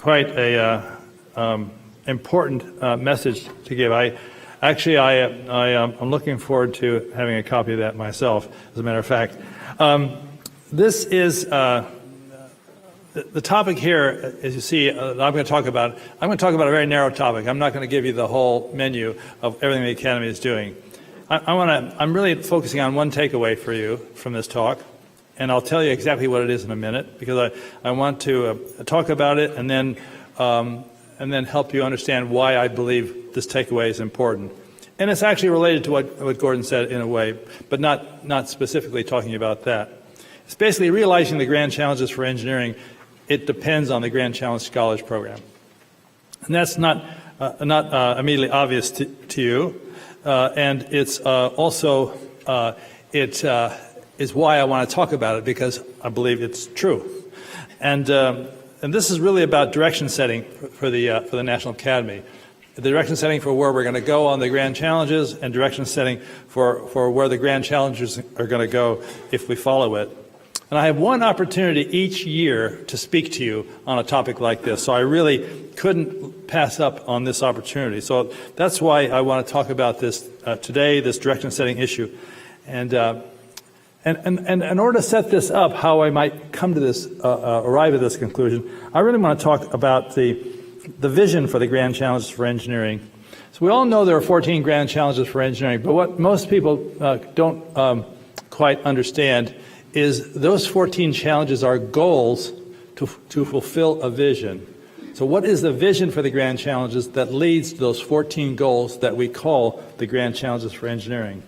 quite a important message to give. I'm looking forward to having a copy of that myself, as a matter of fact. This is the topic here, as you see, I'm going to talk about a very narrow topic. I'm not going to give you the whole menu of everything the Academy is doing. I'm really focusing on one takeaway for you from this talk, and I'll tell you exactly what it is in a minute, because I want to talk about it and then help you understand why I believe this takeaway is important. And it's actually related to what Gordon said in a way, but not specifically talking about that. It's basically realizing the grand challenges for engineering. It depends on the Grand Challenge Scholars Program. And that's not immediately obvious to you. And it's also, it is why I want to talk about it, because I believe it's true. And this is really about direction setting for the National Academy. The direction setting for where we're going to go on the grand challenges, and direction setting for where the grand challenges are going to go if we follow it. And I have one opportunity each year to speak to you on a topic like this, so I really couldn't pass up on this opportunity. So that's why I want to talk about this today, this direction setting issue. And in order to set this up, how I might come to this, arrive at this conclusion, I really want to talk about the vision for the grand challenges for engineering. So we all know there are 14 grand challenges for engineering, but what most people don't quite understand is those 14 challenges are goals to fulfill a vision. So what is the vision for the grand challenges that leads to those 14 goals that we call the grand challenges for engineering?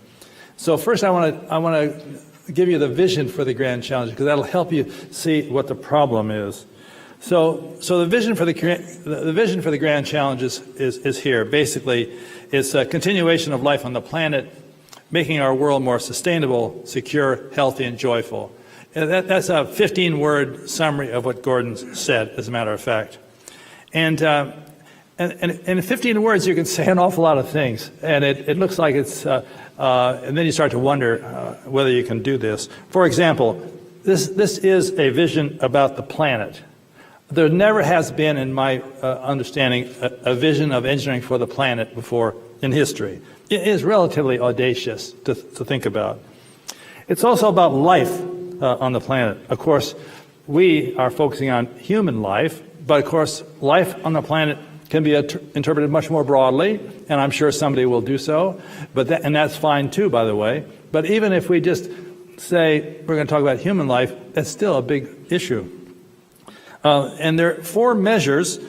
So first I want to give you the vision for the grand challenges, because that'll help you see what the problem is. So the vision for the grand challenges is here. Basically, it's a continuation of life on the planet, making our world more sustainable, secure, healthy, and joyful. That's a 15-word summary of what Gordon said, as a matter of fact. And in 15 words, you can say an awful lot of things, and it looks like it's. And then you start to wonder whether you can do this. For example, this is a vision about the planet. There never has been, in my understanding, a vision of engineering for the planet before in history. It is relatively audacious to think about. It's also about life on the planet. Of course, we are focusing on human life, but of course, life on the planet can be interpreted much more broadly, and I'm sure somebody will do so. And that's fine too, by the way. But even if we just say we're going to talk about human life, that's still a big issue. And there are 4 measures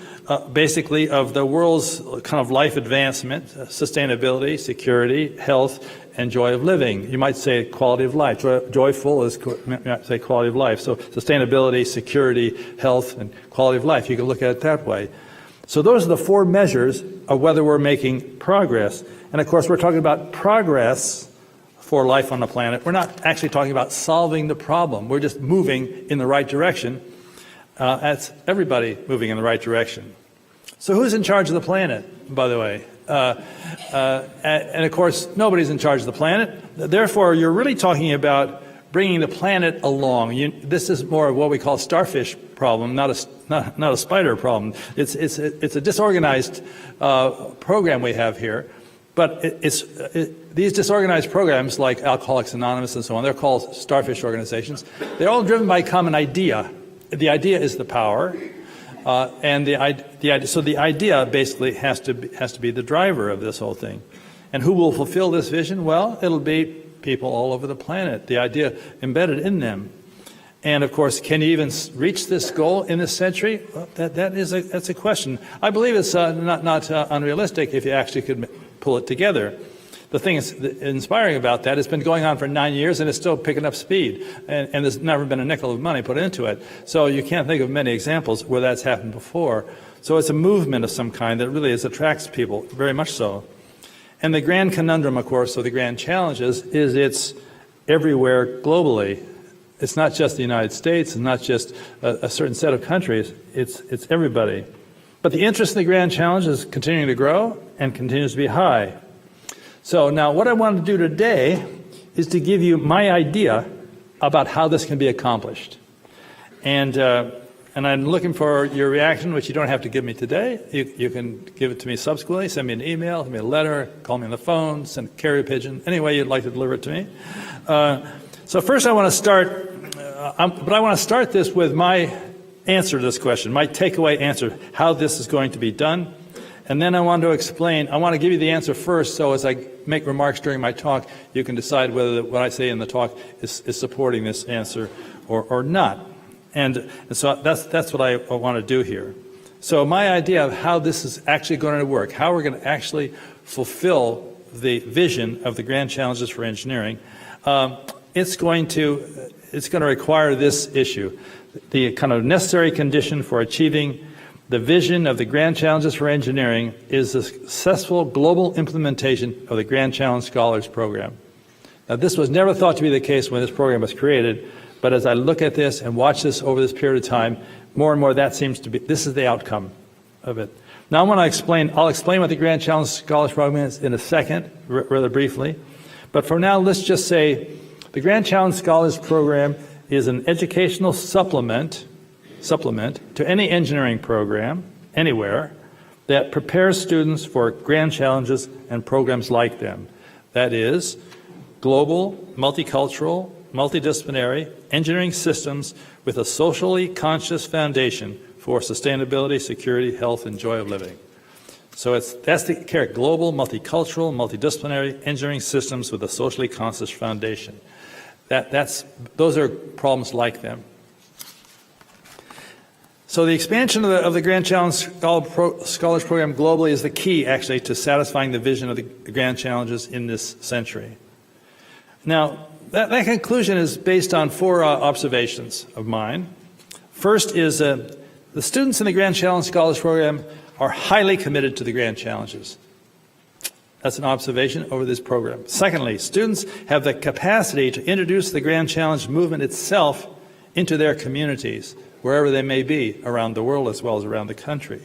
basically of the world's kind of life advancement: sustainability, security, health, and joy of living. You might say quality of life. Joyful is, you might say, quality of life. So sustainability, security, health, and quality of life. You can look at it that way. So those are the 4 measures of whether we're making progress. And of course, we're talking about progress for life on the planet. We're not actually talking about solving the problem. We're just moving in the right direction. That's everybody moving in the right direction. So who's in charge of the planet, by the way? And of course, nobody's in charge of the planet. Therefore, you're really talking about bringing the planet along. This is more of what we call starfish problem, not a spider problem. It's a disorganized program we have here. But these disorganized programs, like Alcoholics Anonymous and so on, they're called starfish organizations. They're all driven by a common idea. The idea is the power, and so the idea basically has to be the driver of this whole thing. And who will fulfill this vision? Well, it'll be people all over the planet. The idea embedded in them. And of course, can you even reach this goal in this century? Well, that's a question. I believe it's not unrealistic if you actually could pull it together. The thing is inspiring about that, it's been going on for 9 years and it's still picking up speed. And there's never been a nickel of money put into it. So you can't think of many examples where that's happened before. So it's a movement of some kind that really attracts people, very much so. And the Grand Conundrum, of course, or the Grand Challenges, is it's everywhere globally. It's not just the United States, and not just a certain set of countries. It's everybody. But the interest in the Grand Challenge is continuing to grow and continues to be high. So now what I want to do today is to give you my idea about how this can be accomplished. And And I'm looking for your reaction, which you don't have to give me today. You can give it to me subsequently, send me an email, send me a letter, call me on the phone, send a carrier pigeon, any way you'd like to deliver it to me. So first I want to start, but I want to start this with my answer to this question, my takeaway answer, how this is going to be done. And then I want to explain, I want to give you the answer first, so as I make remarks during my talk, you can decide whether what I say in the talk is supporting this answer or not. And so that's what I want to do here. So my idea of how this is actually going to work, how we're going to actually fulfill the vision of the grand challenges for engineering, it's going to require this issue. The kind of necessary condition for achieving the vision of the Grand Challenges for Engineering is the successful global implementation of the Grand Challenge Scholars Program. Now, this was never thought to be the case when this program was created, but as I look at this and watch this over this period of time, more and more that seems to be, this is the outcome of it. Now, I'll explain what the Grand Challenge Scholars Program is in a second, rather briefly. But for now, let's just say the Grand Challenge Scholars Program is an educational supplement to any engineering program, anywhere, that prepares students for grand challenges and programs like them. That is, global, multicultural, multidisciplinary engineering systems with a socially conscious foundation for sustainability, security, health, and joy of living. So that's the character, global, multicultural, multidisciplinary engineering systems with a socially conscious foundation. Those are problems like them. So the expansion of the Grand Challenge Scholars Program globally is the key, actually, to satisfying the vision of the Grand Challenges in this century. Now, that conclusion is based on four observations of mine. First is the students in the Grand Challenge Scholars Program are highly committed to the Grand Challenges. That's an observation over this program. Secondly, students have the capacity to introduce the Grand Challenge movement itself into their communities, wherever they may be, around the world as well as around the country.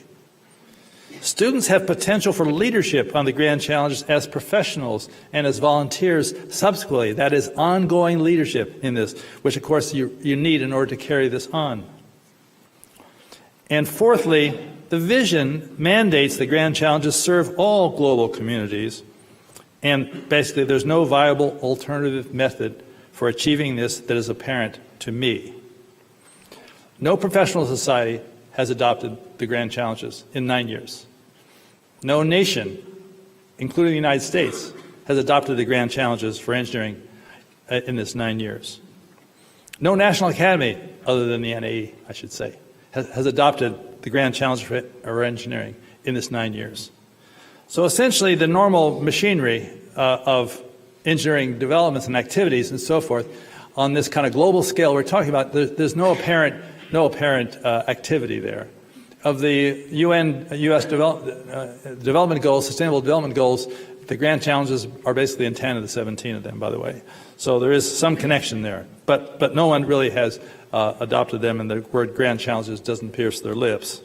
Students have potential for leadership on the Grand Challenges as professionals and as volunteers subsequently. That is ongoing leadership in this, which of course you need in order to carry this on. And fourthly, the vision mandates the Grand Challenges serve all global communities, and basically there's no viable alternative method for achieving this that is apparent to me. No professional society has adopted the Grand Challenges in 9 years. No nation, including the United States, has adopted the Grand Challenges for engineering in this 9 years. No national academy, other than the NAE, I should say, has adopted the Grand Challenge for engineering in this 9 years. So essentially, the normal machinery of engineering developments and activities and so forth on this kind of global scale we're talking about, there's no apparent activity there. Of the U.S. development goals, Sustainable Development Goals, the Grand Challenges are basically in 10 of the 17 of them, by the way. So there is some connection there. But no one really has adopted them, and the word Grand Challenges doesn't pierce their lips.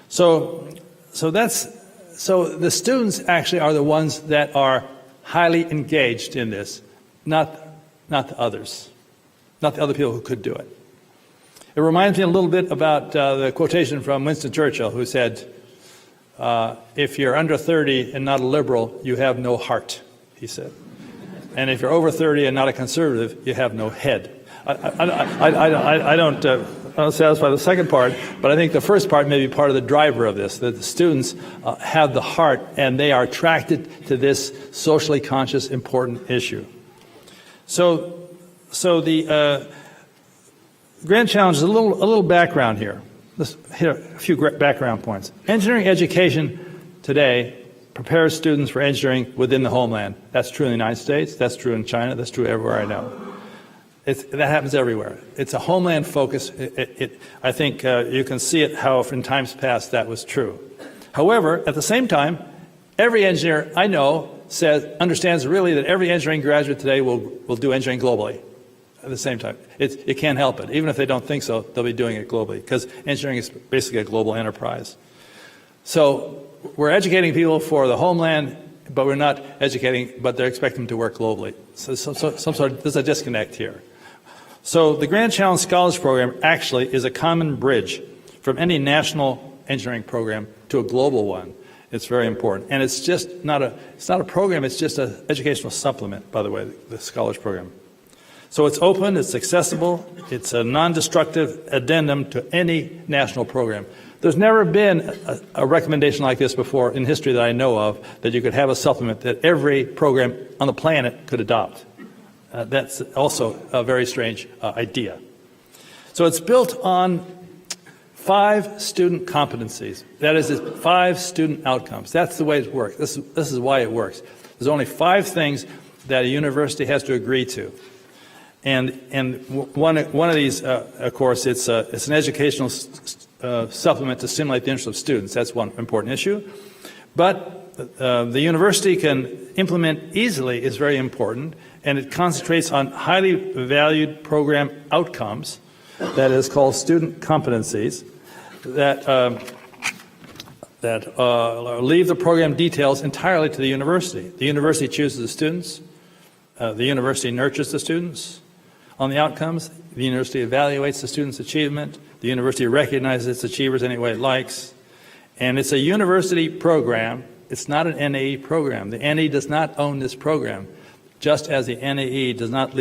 So the students actually are the ones that are highly engaged in this, not the others, not the other people who could do it. It reminds me a little bit about the quotation from Winston Churchill, who said, if you're under 30 and not a liberal, you have no heart, he said. And if you're over 30 and not a conservative, you have no head. I don't satisfy the second part, but I think the first part may be part of the driver of this, that the students have the heart and they are attracted to this socially conscious, important issue. So the Grand Challenge is a little background here. Let's hit a few background points. Engineering education today prepares students for engineering within the homeland. That's true in the United States, that's true in China, that's true everywhere I know. That happens everywhere. It's a homeland focus. I think you can see it how in times past that was true. However, at the same time, every engineer I know understands really that every engineering graduate today will do engineering globally. At the same time, it can't help it. Even if they don't think so, they'll be doing it globally, because engineering is basically a global enterprise. So we're educating people for the homeland, but we're not educating, but they're expecting them to work globally. So there's a disconnect here. So the Grand Challenge Scholars Program actually is a common bridge from any national engineering program to a global one. It's very important. And it's just not a program, it's just an educational supplement, by the way, the Scholars Program. So it's open, it's accessible, it's a non-destructive addendum to any national program. There's never been a recommendation like this before in history that I know of, that you could have a supplement that every program on the planet could adopt. That's also a very strange idea. So it's built on 5 student competencies. That is, 5 student outcomes. That's the way it works. This is why it works. There's only 5 things that a university has to agree to. And one of these, of course, it's an educational supplement to stimulate the interest of students. That's one important issue. But the university can implement easily is very important, and it concentrates on highly valued program outcomes, that is called student competencies, that leave the program details entirely to the university. The university chooses the students. The university nurtures the students on the outcomes. The university evaluates the students' achievement. The university recognizes its achievers any way it likes. And it's a university program. It's not an NAE program. The NAE does not own this program, just as the NAE does not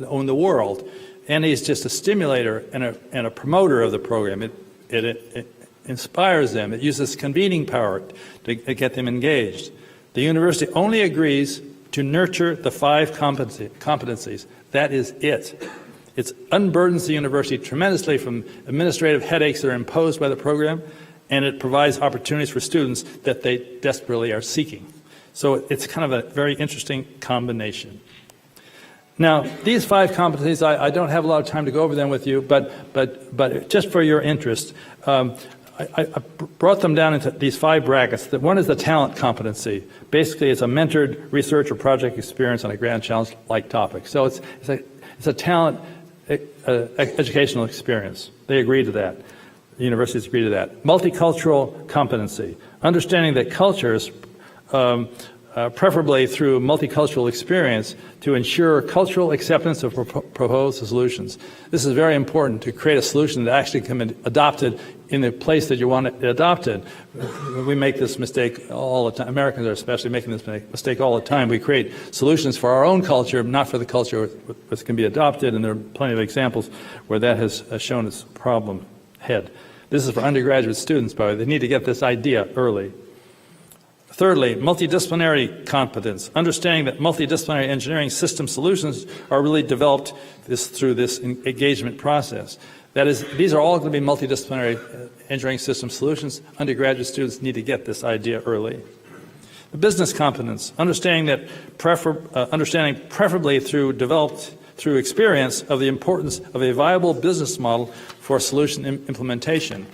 own the world. NAE is just a stimulator and a promoter of the program. It inspires them. It uses convening power to get them engaged. The university only agrees to nurture the 5 competencies. That is it. It unburdens the university tremendously from administrative headaches that are imposed by the program, and it provides opportunities for students that they desperately are seeking. So it's kind of a very interesting combination. Now, these 5 competencies, I don't have a lot of time to go over them with you, but just for your interest, I brought them down into these 5 brackets. One is the talent competency. Basically, it's a mentored research or project experience on a grand challenge-like topic. So it's a talent educational experience. They agree to that. The universities agree to that. Multicultural competency. Understanding that cultures, preferably through multicultural experience, to ensure cultural acceptance of proposed solutions. This is very important to create a solution that actually can be adopted in the place that you want it adopted. We make this mistake all the time. Americans are especially making this mistake all the time. We create solutions for our own culture, not for the culture that can be adopted, and there are plenty of examples where that has shown its problem head. This is for undergraduate students, by the way. They need to get this idea early. Thirdly, multidisciplinary competence, understanding that multidisciplinary engineering system solutions are really developed through this engagement process. That is, these are all going to be multidisciplinary engineering system solutions. Undergraduate students need to get this idea early. The business competence, understanding preferably through experience of the importance of a viable business model for solution implementation.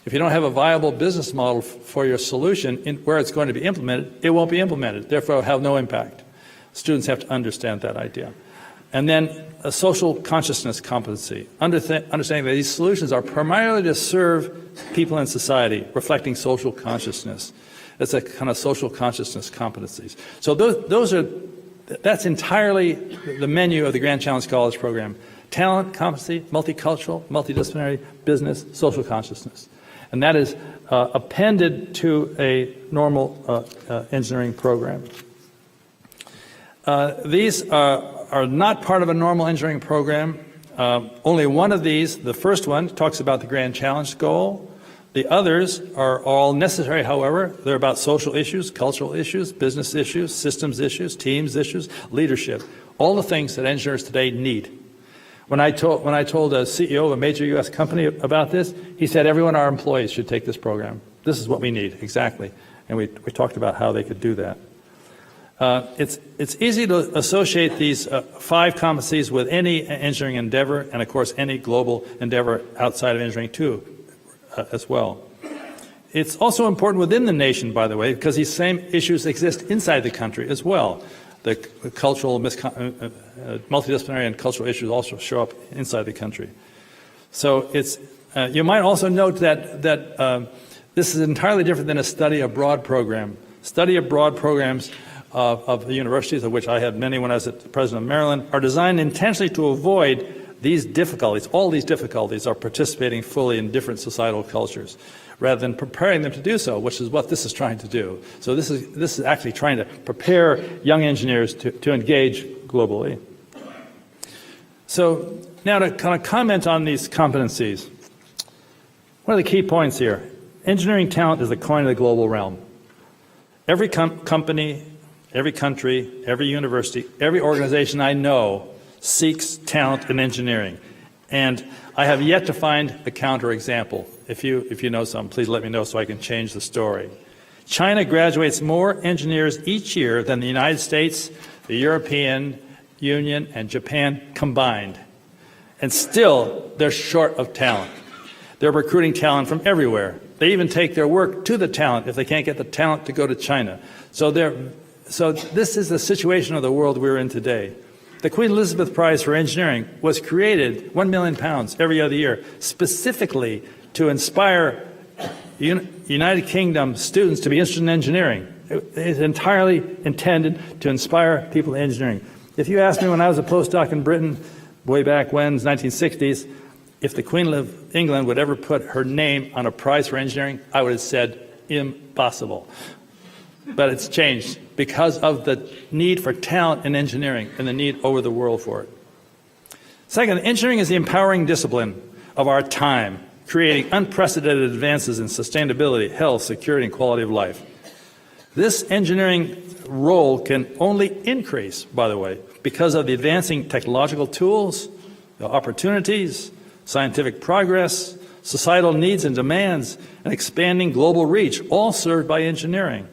If you don't have a viable business model for your solution where it's going to be implemented, it won't be implemented, therefore it will have no impact. Students have to understand that idea. And then a social consciousness competency, understanding that these solutions are primarily to serve people in society, reflecting social consciousness. That's a kind of social consciousness competencies. So that's entirely the menu of the Grand Challenge Scholars Program. Talent, competency, multicultural, multidisciplinary, business, social consciousness. And that is appended to a normal engineering program. These are not part of a normal engineering program. Only one of these, the first one, talks about the Grand Challenge goal. The others are all necessary, however. They're about social issues, cultural issues, business issues, systems issues, teams issues, leadership, all the things that engineers today need. When I told a CEO of a major U.S. company about this, he said every one of our employees should take this program. This is what we need, exactly. And we talked about how they could do that. It's easy to associate these 5 competencies with any engineering endeavor, and of course any global endeavor outside of engineering too, as well. It's also important within the nation, by the way, because these same issues exist inside the country as well. The cultural, multidisciplinary and cultural issues also show up inside the country. So you might also note that this is entirely different than a study abroad program. Study abroad programs of the universities, of which I had many when I was at the president of Maryland, are designed intentionally to avoid these difficulties, all these difficulties, are participating fully in different societal cultures, rather than preparing them to do so, which is what this is trying to do. So this is actually trying to prepare young engineers to engage globally. So now to kind of comment on these competencies. What are the key points here? Engineering talent is the coin of the global realm. Every company, every country, every university, every organization I know seeks talent in engineering. And I have yet to find a counterexample. If you know some, please let me know so I can change the story. China graduates more engineers each year than the United States, the European Union, and Japan combined. And still, they're short of talent. They're recruiting talent from everywhere. They even take their work to the talent if they can't get the talent to go to China. So this is the situation of the world we're in today. The Queen Elizabeth Prize for Engineering was created, £1 million every other year, specifically to inspire United Kingdom students to be interested in engineering. It's entirely intended to inspire people in engineering. If you asked me when I was a postdoc in Britain, way back when, 1960s, if the Queen of England would ever put her name on a prize for engineering, I would have said impossible. But it's changed because of the need for talent in engineering and the need over the world for it. Second, engineering is the empowering discipline of our time, creating unprecedented advances in sustainability, health, security, and quality of life. This engineering role can only increase, by the way, because of the advancing technological tools, the opportunities, scientific progress, societal needs and demands, and expanding global reach, all served by engineering.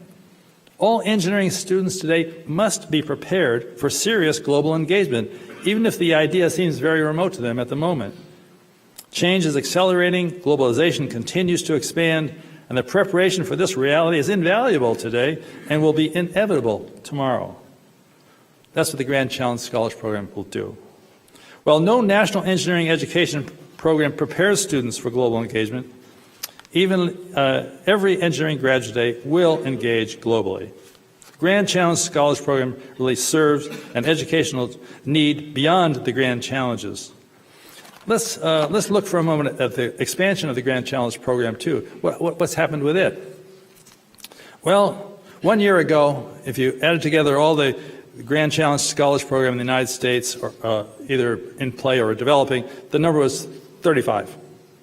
All engineering students today must be prepared for serious global engagement, even if the idea seems very remote to them at the moment. Change is accelerating, globalization continues to expand, and the preparation for this reality is invaluable today and will be inevitable tomorrow. That's what the Grand Challenge Scholars Program will do. While no national engineering education program prepares students for global engagement, every engineering graduate will engage globally. The Grand Challenge Scholars Program really serves an educational need beyond the Grand Challenges. Let's look for a moment at the expansion of the Grand Challenge Program too. What's happened with it? Well, 1 year ago, if you added together all the Grand Challenge Scholars Program in the United States, either in play or developing, the number was 35.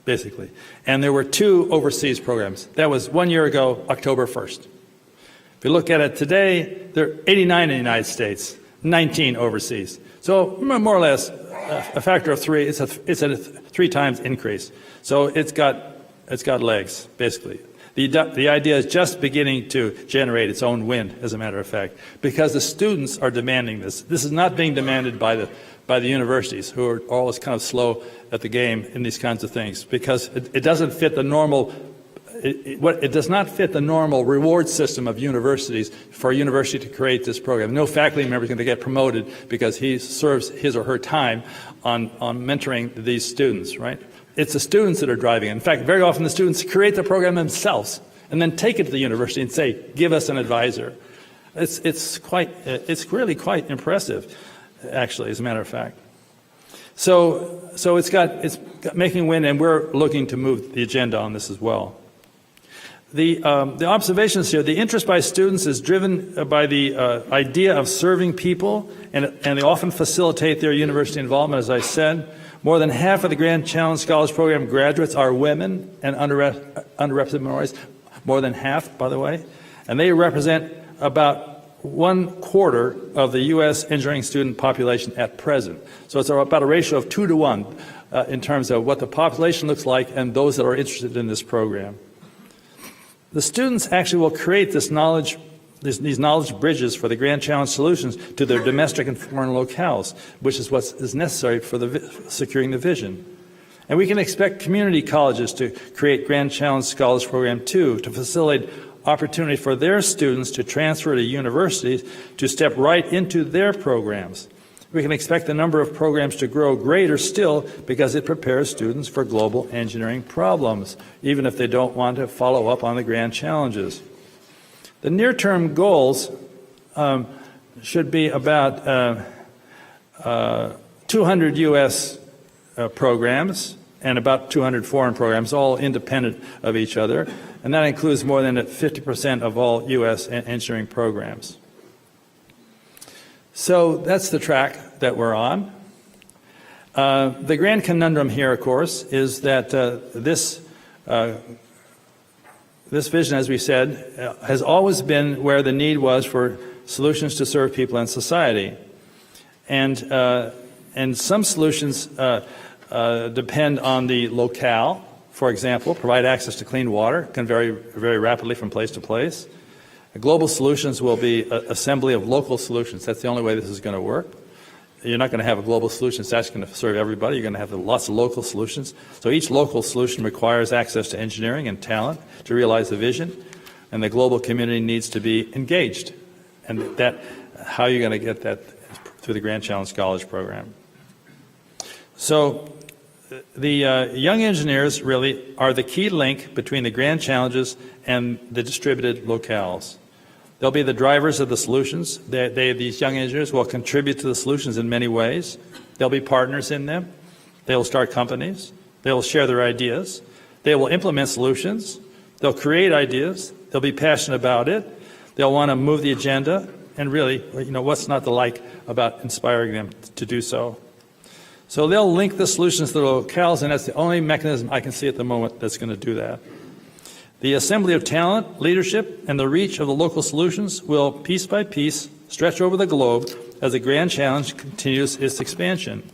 Basically. And there were 2 overseas programs. That was 1 year ago, October 1st. If you look at it today, there are 89 in the United States, 19 overseas. So more or less a factor of 3. It's a 3 times increase. So it's got legs, basically. The idea is just beginning to generate its own wind, as a matter of fact, because the students are demanding this. This is not being demanded by the universities, who are always kind of slow at the game in these kinds of things, because it doesn't fit the normal. It does not fit the normal reward system of universities for a university to create this program. No faculty member is going to get promoted because he serves his or her time on mentoring these students, right? It's the students that are driving it. In fact, very often the students create the program themselves and then take it to the university and say, "Give us an advisor." It's really quite impressive, actually, as a matter of fact. So it's making wind, and we're looking to move the agenda on this as well. The observations here, the interest by students is driven by the idea of serving people, and they often facilitate their university involvement, as I said. More than half of the Grand Challenge Scholars Program graduates are women and underrepresented minorities. More than half, by the way. And they represent about 1/4 of the U.S. engineering student population at present. So it's about a ratio of 2 to 1 in terms of what the population looks like and those that are interested in this program. The students actually will create this knowledge, these knowledge bridges for the Grand Challenge solutions to their domestic and foreign locales, which is what is necessary for securing the vision. And we can expect community colleges to create Grand Challenge Scholars Program too, to facilitate opportunity for their students to transfer to universities to step right into their programs. We can expect the number of programs to grow greater still because it prepares students for global engineering problems, even if they don't want to follow up on the grand challenges. The near-term goals should be about 200 U.S. programs and about 200 foreign programs, all independent of each other, and that includes more than 50% of all U.S. engineering programs. So that's the track that we're on. The Grand Conundrum here, of course, is that this vision, as we said, has always been where the need was for solutions to serve people and society. And some solutions depend on the locale. For example, provide access to clean water can vary very rapidly from place to place. Global solutions will be an assembly of local solutions. That's the only way this is going to work. You're not going to have a global solution that's going to serve everybody. You're going to have lots of local solutions. So each local solution requires access to engineering and talent to realize the vision, and the global community needs to be engaged. And how are you going to get that through the Grand Challenge College program? So the young engineers really are the key link between the grand challenges and the distributed locales. They'll be the drivers of the solutions. These young engineers will contribute to the solutions in many ways. They'll be partners in them. They will start companies. They will share their ideas. They will implement solutions. They'll create ideas. They'll be passionate about it. They'll want to move the agenda. And really, what's not to like about inspiring them to do so? So they'll link the solutions to the locales, and that's the only mechanism I can see at the moment that's going to do that. The assembly of talent, leadership, and the reach of the local solutions will, piece by piece, stretch over the globe as the Grand Challenge continues its expansion.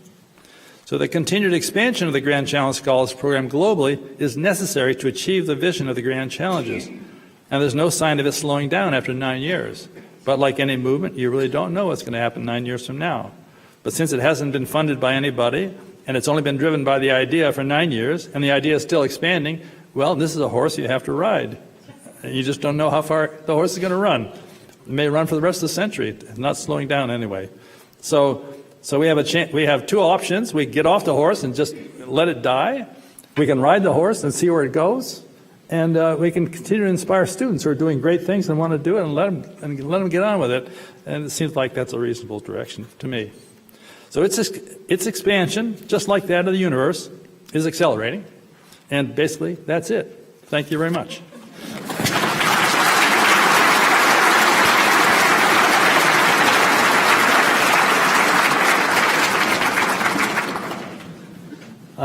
So the continued expansion of the Grand Challenge Scholars Program globally is necessary to achieve the vision of the Grand Challenges. And there's no sign of it slowing down after 9 years. But like any movement, you really don't know what's going to happen 9 years from now. But since it hasn't been funded by anybody, and it's only been driven by the idea for 9 years, and the idea is still expanding, well, this is a horse you have to ride. You just don't know how far the horse is going to run. It may run for the rest of the century. It's not slowing down anyway. So we have two options. We get off the horse and just let it die. We can ride the horse and see where it goes. And we can continue to inspire students who are doing great things and want to do it and let them get on with it. And it seems like that's a reasonable direction to me. So its expansion, just like that of the universe, is accelerating. And basically, that's it. Thank you very much.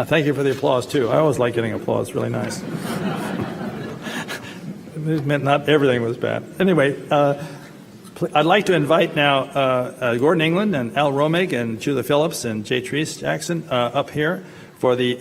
Thank you for the applause, too. I always like getting applause. It's really nice. It meant not everything was bad. Anyway, I'd like to invite now Gordon England and Al Romig and Julia Phillips and Jay Treese Jackson up here for the